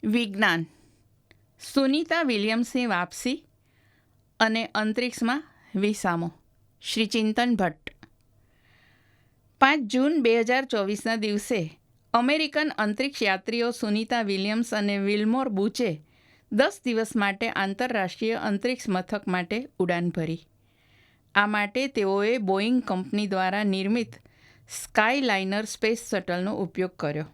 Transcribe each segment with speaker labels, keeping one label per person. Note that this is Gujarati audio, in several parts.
Speaker 1: વિજ્ઞાન, સુનીતા વિલિયમ્સની વાપસી અને અંતરિક્ષમાં વિસામો. શ્રી ચિંતન ભટ્ટ. 5 જૂન 2024ના દિવસે અમેરિકન અંતરિક્ષ યાત્રીઓ સુનીતા વિલિયમ્સ અને વિલ્મોર બુચે 10 દિવસ માટે આંતરરાષ્ટ્રીય અંતરિક્ષ મથક માટે ઉડાન ભરી. આ માટે તેઓએ બોઇંગ કંપની દ્વારા નિર્મિત સ્કાયલાઇનર સ્પેસ શટલનો ઉપયોગ કર્યો.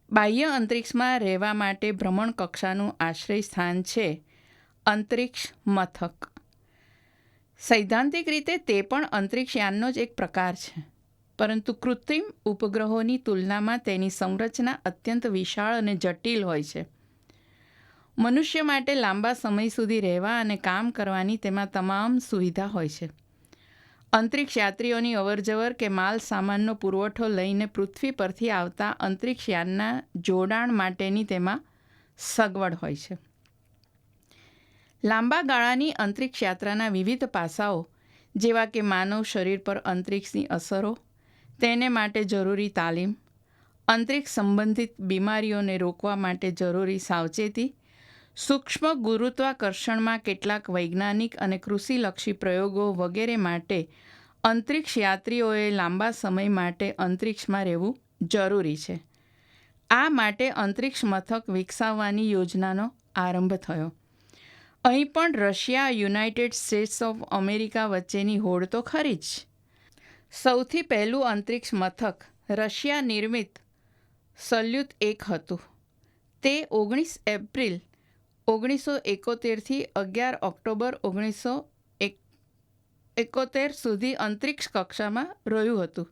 Speaker 1: બાહ્ય અંતરિક્ષમાં રહેવા માટે ભ્રમણ કક્ષાનું આશ્રય સ્થાન છે અંતરિક્ષ મથક. સૈદ્ધાંતિક રીતે તે પણ અંતરિક્ષયાનનો જ એક પ્રકાર છે, પરંતુ કૃત્રિમ ઉપગ્રહોની તુલનામાં તેની સંરચના અત્યંત વિશાળ અને જટિલ હોય છે. મનુષ્ય માટે લાંબા સમય સુધી રહેવા અને કામ કરવાની તેમાં તમામ સુવિધા હોય છે. અંતરિક્ષ યાત્રીઓની અવરજવર કે માલ સામાનનો પુરવઠો લઈને પૃથ્વી પરથી આવતા અંતરિક્ષયાનના જોડાણ માટેની તેમાં સગવડ હોય છે. લાંબા ગાળાની અંતરિક્ષ યાત્રાના વિવિધ પાસાઓ, જેવા કે માનવ શરીર પર અંતરિક્ષની અસરો, તેને માટે જરૂરી તાલીમ, અંતરિક્ષ સંબંધિત બીમારીઓને રોકવા માટે જરૂરી સાવચેતી, સૂક્ષ્મ ગુરુત્વાકર્ષણમાં કેટલાક વૈજ્ઞાનિક અને કૃષિલક્ષી પ્રયોગો વગેરે માટે અંતરિક્ષ યાત્રીઓએ લાંબા સમય માટે અંતરિક્ષમાં રહેવું જરૂરી છે. આ માટે અંતરિક્ષ મથક વિકસાવવાની યોજનાનો આરંભ થયો. અહીં પણ Russia, United states of America વચ્ચેની હોડ તો ખરી જ. સૌથી પહેલું અંતરિક્ષ મથક રશિયા નિર્મિત સોયુઝ 1 હતું. તે 19 એપ્રિલ 1971થી 11 ઓક્ટોબર 1971 સુધી અંતરિક્ષ કક્ષામાં રહ્યું હતું.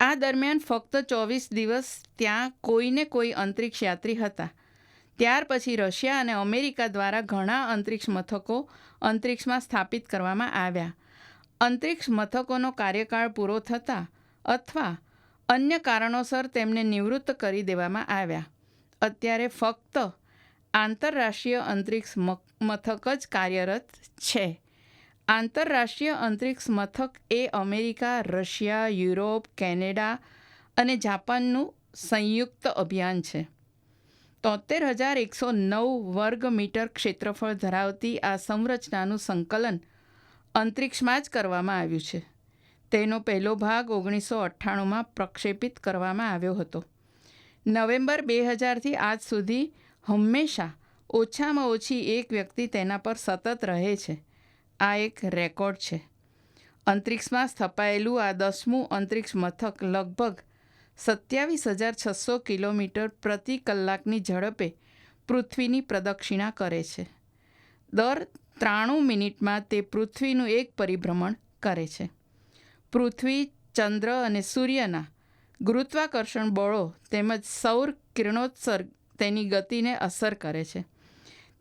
Speaker 1: આ દરમિયાન ફક્ત 24 દિવસ ત્યાં કોઈને કોઈ અંતરિક્ષ યાત્રી હતા. ત્યાર પછી રશિયા અને અમેરિકા દ્વારા ઘણા અંતરિક્ષ મથકો અંતરિક્ષમાં સ્થાપિત કરવામાં આવ્યા. અંતરિક્ષ મથકોનો કાર્યકાળ પૂરો થતાં અથવા અન્ય કારણોસર તેમને નિવૃત્ત કરી દેવામાં આવ્યા. અત્યારે ફક્ત આંતરરાષ્ટ્રીય અંતરિક્ષ મથક જ કાર્યરત છે. આંતરરાષ્ટ્રીય અંતરિક્ષ મથક એ અમેરિકા, રશિયા, યુરોપ, કેનેડા અને જાપાનનું સંયુક્ત અભિયાન છે. 73,109 વર્ગ મીટર ક્ષેત્રફળ ધરાવતી આ સંરચનાનું સંકલન અંતરિક્ષમાં જ કરવામાં આવ્યું છે. તેનો પહેલો ભાગ 1998માં પ્રક્ષેપિત કરવામાં આવ્યો હતો. નવેમ્બર 2000થી આજ સુધી હંમેશા ઓછામાં ઓછી એક વ્યક્તિ તેના પર સતત રહે છે. આ એક રેકોર્ડ છે. અંતરિક્ષમાં સ્થપાયેલું આ 10મું અંતરિક્ષ મથક લગભગ 27,600 કિલોમીટર પ્રતિ કલાકની ઝડપે પૃથ્વીની પ્રદક્ષિણા કરે છે. દર 93 મિનિટમાં તે પૃથ્વીનું એક પરિભ્રમણ કરે છે. પૃથ્વી, ચંદ્ર અને સૂર્યના ગુરુત્વાકર્ષણ બળો તેમજ સૌર કિરણોત્સર્ગ તેની ગતિને અસર કરે છે.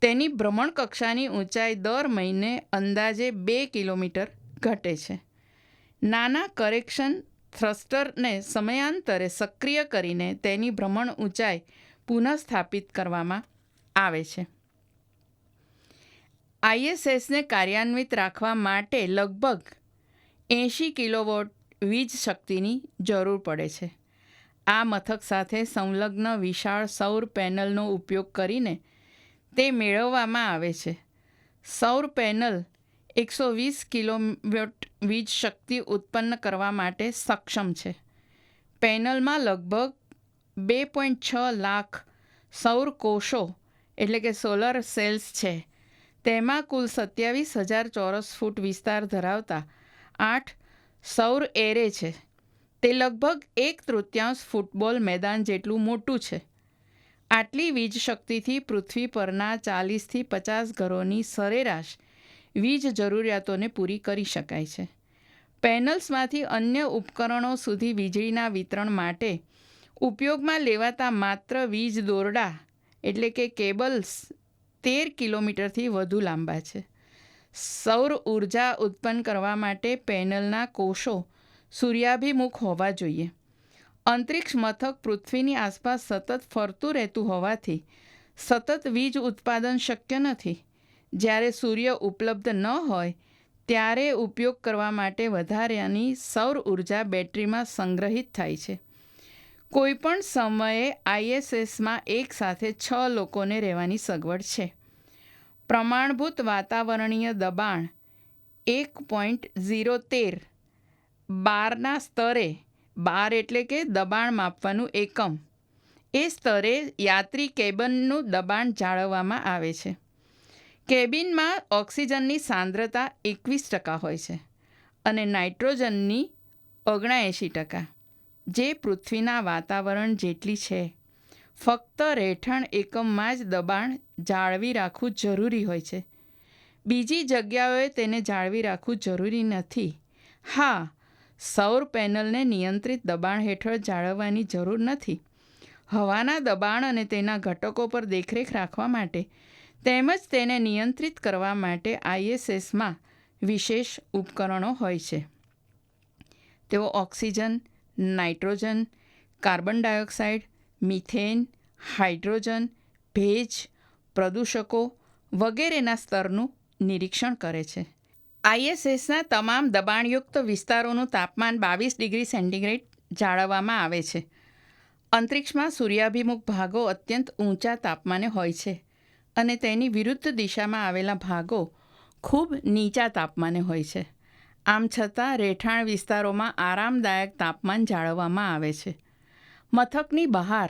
Speaker 1: તેની ભ્રમણ કક્ષાની ઊંચાઈ દર મહિને અંદાજે 2 કિલોમીટર ઘટે છે. નાના કરેક્શન થ્રસ્ટરને સમયાંતરે સક્રિય કરીને તેની ભ્રમણ ઊંચાઈ પુનઃસ્થાપિત કરવામાં આવે છે. ISSને કાર્યાન્વિત રાખવા માટે લગભગ 80 કિલોવોટ વીજ શક્તિની જરૂર પડે છે. આ મથક સાથે સંલગ્ન વિશાળ સૌર પેનલનો ઉપયોગ કરીને તે મેળવવામાં આવે છે. સૌર પેનલ 120 કિલોવોટ વીજ શક્તિ ઉત્પન્ન કરવા માટે સક્ષમ છે. પેનલમાં લગભગ 2.6 લાખ સૌર કોષો એટલે કે સોલર સેલ્સ છે. તેમાં કુલ 27,000 ચોરસ ફૂટ વિસ્તાર ધરાવતા 8 સૌર એરે છે. તે લગભગ 1/3 ફૂટબોલ મેદાન જેટલું મોટું છે. આટલી વીજ શક્તિથી પૃથ્વી પરના 40થી 50 ઘરોની સરેરાશ વીજ જરૂરિયાતોને પૂરી કરી શકાય છે. પેનલ્સમાંથી અન્ય ઉપકરણો સુધી વીજળીના વિતરણ માટે ઉપયોગમાં લેવાતા માત્ર વીજ દોરડા એટલે કે કેબલ્સ 13 કિલોમીટરથી વધુ લાંબા છે. સૌર ઉર્જા ઉત્પન્ન કરવા માટે પેનલના કોષો સૂર્યાભિમુખ હોવા જોઈએ. અંતરિક્ષ મથક પૃથ્વીની આસપાસ સતત ફરતું રહેતું હોવાથી સતત વીજ ઉત્પાદન શક્ય નથી. જ્યારે સૂર્ય ઉપલબ્ધ ન હોય ત્યારે ઉપયોગ કરવા માટે વધારાની સૌર ઉર્જા બેટરીમાં સંગ્રહિત થાય છે. કોઈપણ સમયે ISSમાં એકસાથે 6 લોકોને રહેવાની સગવડ છે. પ્રમાણભૂત વાતાવરણીય દબાણ 1.013 બારના સ્તરે, બાર એટલે કે દબાણ માપવાનું એકમ, એ સ્તરે યાત્રી કેબિનનું દબાણ જાળવવામાં આવે છે. કેબિનમાં ઓક્સિજનની સાંદ્રતા 21% હોય છે અને નાઇટ્રોજનની 79%, જે પૃથ્વીના વાતાવરણ જેટલી છે. ફક્ત રહેઠાણ એકમમાં જ દબાણ જાળવી રાખવું જરૂરી હોય છે. બીજી જગ્યાઓએ તેને જાળવી રાખવું જરૂરી નથી. હા, સૌર પેનલને નિયંત્રિત દબાણ હેઠળ જાળવવાની જરૂર નથી. હવાના દબાણ અને તેના ઘટકો પર દેખરેખ રાખવા માટે તેમજ તેને નિયંત્રિત કરવા માટે ISSમાં વિશેષ ઉપકરણો હોય છે. તેઓ oxygen, nitrogen, carbon dioxide, methane, hydrogen, ભેજ, પ્રદૂષકો વગેરેના સ્તરનું નિરીક્ષણ કરે છે. ISSના તમામ દબાણયુક્ત વિસ્તારોનું તાપમાન 22 ડિગ્રી સેન્ટીગ્રેડ જાળવવામાં આવે છે. અંતરિક્ષમાં સૂર્યાભિમુખ ભાગો અત્યંત ઊંચા તાપમાને હોય છે અને તેની વિરુદ્ધ દિશામાં આવેલા ભાગો ખૂબ નીચા તાપમાને હોય છે. આમ છતાં રહેઠાણ વિસ્તારોમાં આરામદાયક તાપમાન જાળવવામાં આવે છે. મથકની બહાર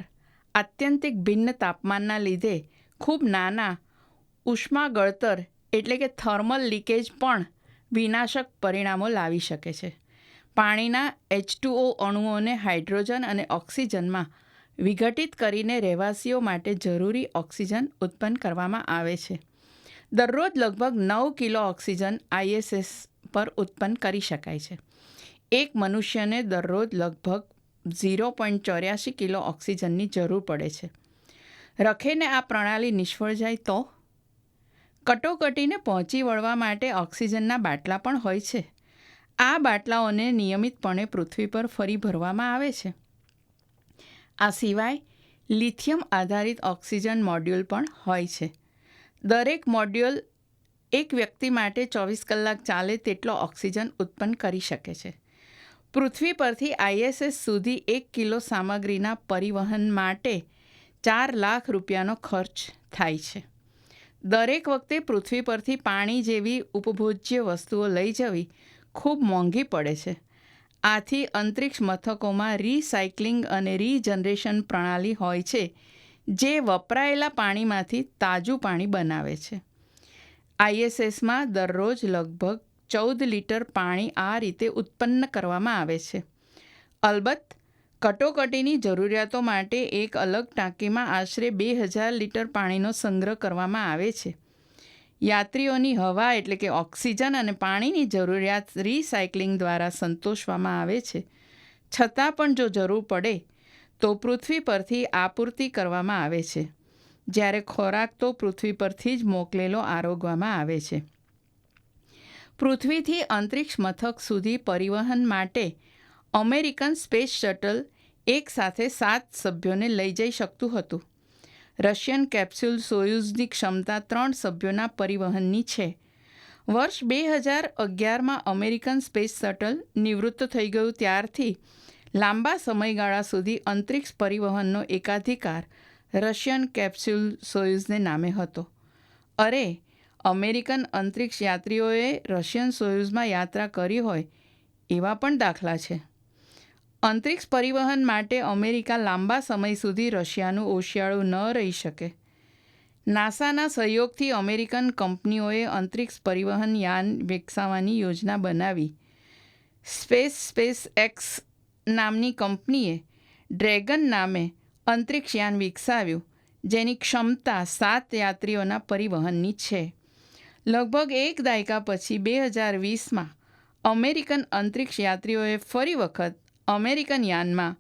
Speaker 1: આત્યંતિક ભિન્ન તાપમાનના લીધે ખૂબ નાના ઉષ્મા ગળતર એટલે કે થર્મલ લીકેજ પણ વિનાશક પરિણામો લાવી શકે છે. પાણીના H2O અણુઓને હાઇડ્રોજન અને ઓક્સિજનમાં વિઘટિત કરીને રહેવાસીઓ માટે જરૂરી ઓક્સિજન ઉત્પન્ન કરવામાં આવે છે. દરરોજ લગભગ 9 કિલો ઓક્સિજન ISS પર ઉત્પન્ન કરી શકાય છે. એક મનુષ્યને દરરોજ લગભગ 0.84 કિલો ઓક્સિજનની જરૂર પડે છે. રખેને આ પ્રણાલી નિષ્ફળ જાય તો? કટોકટીને પહોંચી વળવા માટે ઓક્સિજનના બાટલા પણ હોય છે. આ બાટલાઓને નિયમિતપણે પૃથ્વી પર ફરી ભરવામાં આવે છે. આ સિવાય લિથિયમ આધારિત ઓક્સિજન મોડ્યુલ પણ હોય છે. દરેક મોડ્યુલ એક વ્યક્તિ માટે 24 કલાક ચાલે તેટલો ઓક્સિજન ઉત્પન્ન કરી શકે છે. પૃથ્વી પરથી ISS સુધી 1 કિલો સામગ્રીના પરિવહન માટે 4 લાખ રૂપિયાનો ખર્ચ થાય છે. દરેક વખતે પૃથ્વી પરથી પાણી જેવી ઉપભોજ્ય વસ્તુઓ લઈ જવી ખૂબ મોંઘી પડે છે. આથી અંતરિક્ષ મથકોમાં રિસાયક્લિંગ અને રીજનરેશન પ્રણાલી હોય છે, જે વપરાયેલા પાણીમાંથી તાજું પાણી બનાવે છે. ISSમાં દરરોજ લગભગ 14 લીટર પાણી આ રીતે ઉત્પન્ન કરવામાં આવે છે. અલબત્ત, કટોકટીની જરૂરિયાતો માટે એક અલગ ટાંકીમાં આશરે 2000 લીટર પાણીનો સંગ્રહ કરવામાં આવે છે. યાત્રીઓની હવા એટલે કે ઓક્સિજન અને પાણીની જરૂરિયાત રિસાયક્લિંગ દ્વારા સંતોષવામાં આવે છે. છતાં પણ જો જરૂર પડે તો પૃથ્વી પરથી આપૂર્તિ કરવામાં આવે છે. જ્યારે ખોરાક તો પૃથ્વી પરથી જ મોકલેલો આરોગવામાં આવે છે. પૃથ્વીથી અંતરિક્ષ મથક સુધી પરિવહન માટે અમેરિકન સ્પેસ શટલ એક સાથે 7 સભ્યોને લઈ જઈ શકતું હતું. રશિયન કેપ્સ્યુલ સોયુઝની ક્ષમતા 3 સભ્યોના પરિવહનની છે. વર્ષ 2011માં અમેરિકન સ્પેસ શટલ નિવૃત્ત થઈ ગયું ત્યારથી લાંબા સમયગાળા સુધી અંતરિક્ષ પરિવહનનો એકાધિકાર રશિયન કેપ્સ્યુલ સોયુઝને નામે હતો. અરે, અમેરિકન અંતરિક્ષ યાત્રીઓએ રશિયન સોયુઝમાં યાત્રા કરી હોય એવા પણ દાખલા છે. અંતરિક્ષ પરિવહન માટે અમેરિકા લાંબા સમય સુધી રશિયાનું ઓશિયાળું ન રહી શકે. નાસાના સહયોગથી અમેરિકન કંપનીઓએ અંતરિક્ષ પરિવહન યાન વિકસાવવાની યોજના બનાવી. સ્પેસએક્સ નામની કંપનીએ ડ્રેગન નામે અંતરિક્ષયાન વિકસાવ્યું, જેની ક્ષમતા 7 યાત્રીઓના પરિવહનની છે. લગભગ એક દાયકા પછી 2020માં અમેરિકન અંતરિક્ષ યાત્રીઓએ ફરી વખત અમેરિકન યાનમાં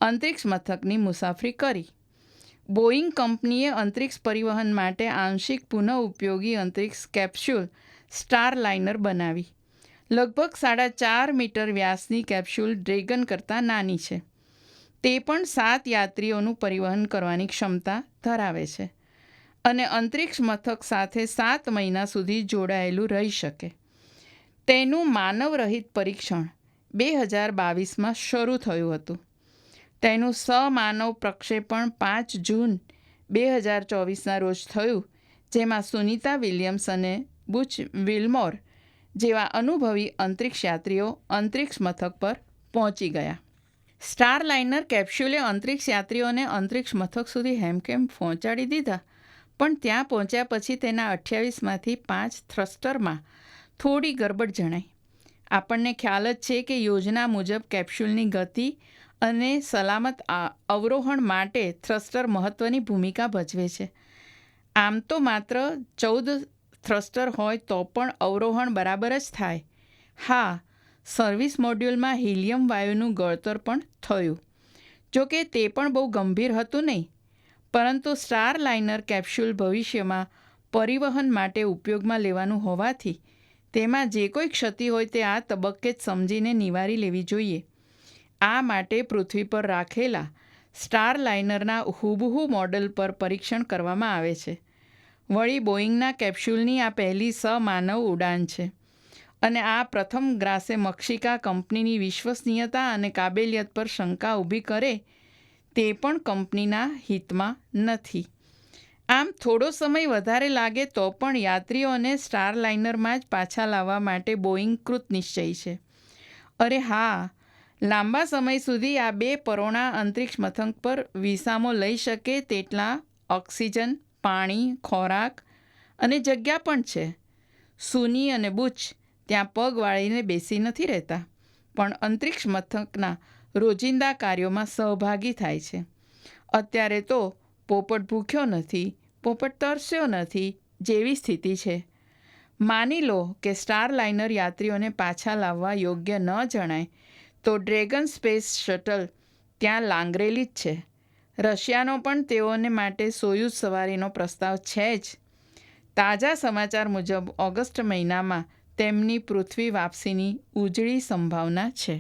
Speaker 1: અંતરિક્ષ મથકની મુસાફરી કરી. બોઇંગ કંપનીએ અંતરિક્ષ પરિવહન માટે આંશિક પુનઃઉપયોગી અંતરિક્ષ કેપ્સ્યુલ સ્ટારલાઇનર બનાવી. લગભગ 4.5 મીટર વ્યાસની કેપ્સ્યુલ ડ્રેગન કરતાં નાની છે. તે પણ 7 યાત્રીઓનું પરિવહન કરવાની ક્ષમતા ધરાવે છે અને અંતરિક્ષ મથક સાથે 7 મહિના સુધી જોડાયેલું રહી શકે. તેનું માનવરહિત પરીક્ષણ 2022માં શરૂ થયું હતું. તેનું સમાનવ પ્રક્ષેપણ 5 જૂન 2024ના રોજ થયું, જેમાં સુનિતા વિલિયમ્સ અને બુચ વિલ્મોર જેવા અનુભવી અંતરિક્ષ યાત્રીઓ અંતરિક્ષ મથક પર પહોંચી ગયા. સ્ટારલાઇનર કેપ્સ્યુલે અંતરિક્ષ યાત્રીઓને અંતરિક્ષ મથક સુધી હેમખેમ પહોંચાડી દીધા, પણ ત્યાં પહોંચ્યા પછી તેના 28માંથી 5 થ્રસ્ટરમાં થોડી ગરબડ જણાઈ. આપણને ખ્યાલ જ છે કે યોજના મુજબ કેપ્સ્યુલની ગતિ અને સલામત અવરોહણ માટે થ્રસ્ટર મહત્ત્વની ભૂમિકા ભજવે છે. આમ તો માત્ર 14 થ્રસ્ટર હોય તો પણ અવરોહણ બરાબર જ થાય. હા, સર્વિસ મોડ્યુલમાં હિલિયમ વાયુનું ગળતર પણ થયું. જોકે તે પણ બહુ ગંભીર હતું નહીં, પરંતુ સ્ટારલાઇનર કેપ્સ્યુલ ભવિષ્યમાં પરિવહન માટે ઉપયોગમાં લેવાનું હોવાથી તેમાં જે કોઈ ક્ષતિ હોય તે આ તબક્કે જ સમજીને નિવારી લેવી જોઈએ. આ માટે પૃથ્વી પર રાખેલા સ્ટારલાઇનરના હુબહુ મોડલ પર પરીક્ષણ કરવામાં આવે છે. વળી બોઇંગના કેપ્સ્યુલની આ પહેલી સમાનવ ઉડાન છે અને આ પ્રથમ ગ્રાસે મક્ષિકા કંપનીની વિશ્વસનીયતા અને કાબેલિયત પર શંકા ઊભી કરે તે પણ કંપનીના હિતમાં નથી. આમ થોડો સમય વધારે લાગે તો પણ યાત્રીઓને સ્ટારલાઇનરમાં જ પાછા લાવવા માટે બોઇંગ કૃતનિશ્ચયી છે. અરે હા, લાંબા સમય સુધી આ 2 પરોણા અંતરિક્ષ મથક પર વિસામો લઈ શકે તેટલા ઓક્સિજન, પાણી, ખોરાક અને જગ્યા પણ છે. સુની અને બુચ ત્યાં પગ વાળીને બેસી નથી રહેતા, પણ અંતરિક્ષ મથકના રોજિંદા કાર્યોમાં સહભાગી થાય છે. અત્યારે તો પોપટ ભૂખ્યો નથી, પોપટ તરસ્યો નથી જેવી સ્થિતિ છે. માની લો કે સ્ટારલાઇનર યાત્રીઓને પાછા લાવવા યોગ્ય ન જણાય તો ડ્રેગન સ્પેસ શટલ ત્યાં લાંગરેલી જ છે. રશિયાનો પણ તેઓને માટે સોયુઝ સવારીનો પ્રસ્તાવ છે જ. તાજા સમાચાર મુજબ ઓગસ્ટ મહિનામાં તેમની પૃથ્વી વાપસીની ઉજળી સંભાવના છે.